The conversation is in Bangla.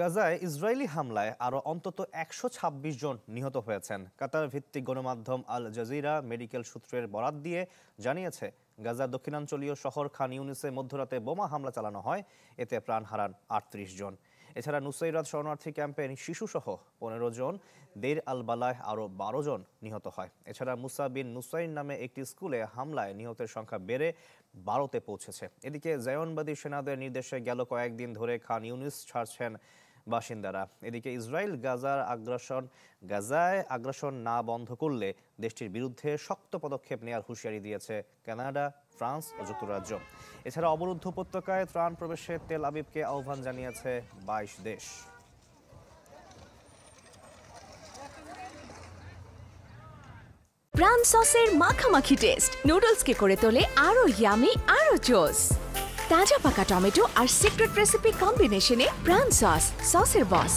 গাজায় ইসরায়েলি হামলায় আরও অন্তত ১২৬ জন নিহত হয়েছেন। কাতার ভিত্তিক গণমাধ্যম আল জাজিরা মেডিকেল সূত্রের বরাত দিয়ে জানিয়েছে, গাজার দক্ষিণাঞ্চলীয় শহর খান ইউনিসে মধ্যরাতে বোমা হামলা চালানো হয়। এতে প্রাণ হারান ৩৮ জন। এছাড়া নুসাইরাত শরণার্থী ক্যাম্পে শিশুসহ ১৫ জন, দের আল বালায় আরও ১২ জন নিহত হয়। এছাড়া মুসা বিন নুসাইর নামে একটি স্কুলে হামলায় নিহতের সংখ্যা বেড়ে ১২তে পৌঁছেছে। এদিকে জায়নবাদী সেনাদের নির্দেশে গেল কয়েকদিন ধরে খান ইউনিস ছাড়ছেন বাসিন্দারা। এদিকে ইসরায়েল গাজায় আগ্রাসন না বন্ধ করলে দেশটির বিরুদ্ধে শক্ত পদক্ষেপ নেওয়ার হুঁশিয়ারি দিয়েছে কানাডা, ফ্রান্স ও যুক্তরাজ্য। এছাড়া অবরুদ্ধ উপত্যকায় ত্রাণ প্রবেশে তেল আবিবকে আহ্বান জানিয়েছে ২২ দেশ। প্রাণ সসের মাখামাখি টেস্ট নুডলসকে করে তোলে আরো ইয়ামি, আরো জোস। তাজা পাকা টমেটো আর সিক্রেট রেসিপি কম্বিনেশনে প্রাণ সসের বস।